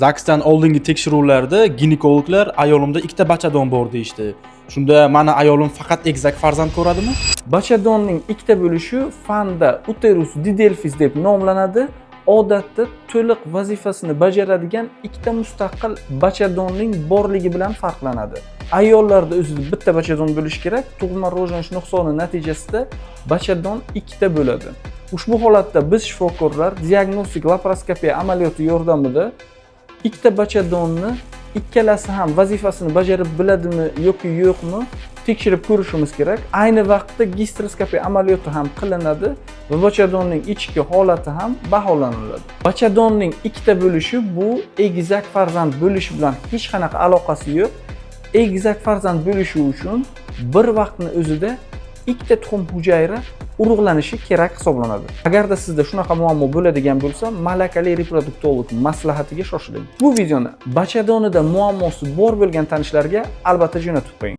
Zaksdan oldingi tekshiruvlarda ginekologlar ayolimda ikkita bachadon bor deyishdi. Shunda meni ayolim faqat egizak farzand ko'radimi? Bachadonning ikkita bo'lishi fanda uterus didelphys deb nomlanadi. Odatda to'liq vazifasini bajaradigan ikkita mustaqil bachadonning borligi bilan farqlanadi. Ayollarda o'zida bitta bachadon bo'lishi kerak. Tug'ma rivojlanish nuqsoni natijasida bachadon ikkita bo'ladi. Ushbu holatda biz shifokorlar diagnostik laparoskopiya amaliyoti yordamida ikkita bachadonni ikkalasi ham vazifasini bajarib biladimi yoki yo'qmi tekshirib ko'rishimiz kerak. Ayni vaqtda gastroskopiya amaliyoti ham qilinadi va bachadonning ichki holati ham baholaniladi. Bachadonning ikkita bo'lishi bu egizak farzand bo'lishi bilan hech qanaqa aloqasi yo'q. Egizak farzand bo'lishi uchun bir vaqtni o'zida ikkita tuxum hujayra urug'lanishi kerak hisoblanadi. Agarda sizda shunaqa muammo bo'ladigan bo'lsa, malakali reproduktolog maslahatiga shoshiling. Bu videoni bachadonida muammosi bor bo'lgan tanishlarga albatta jo'natib qo'ying.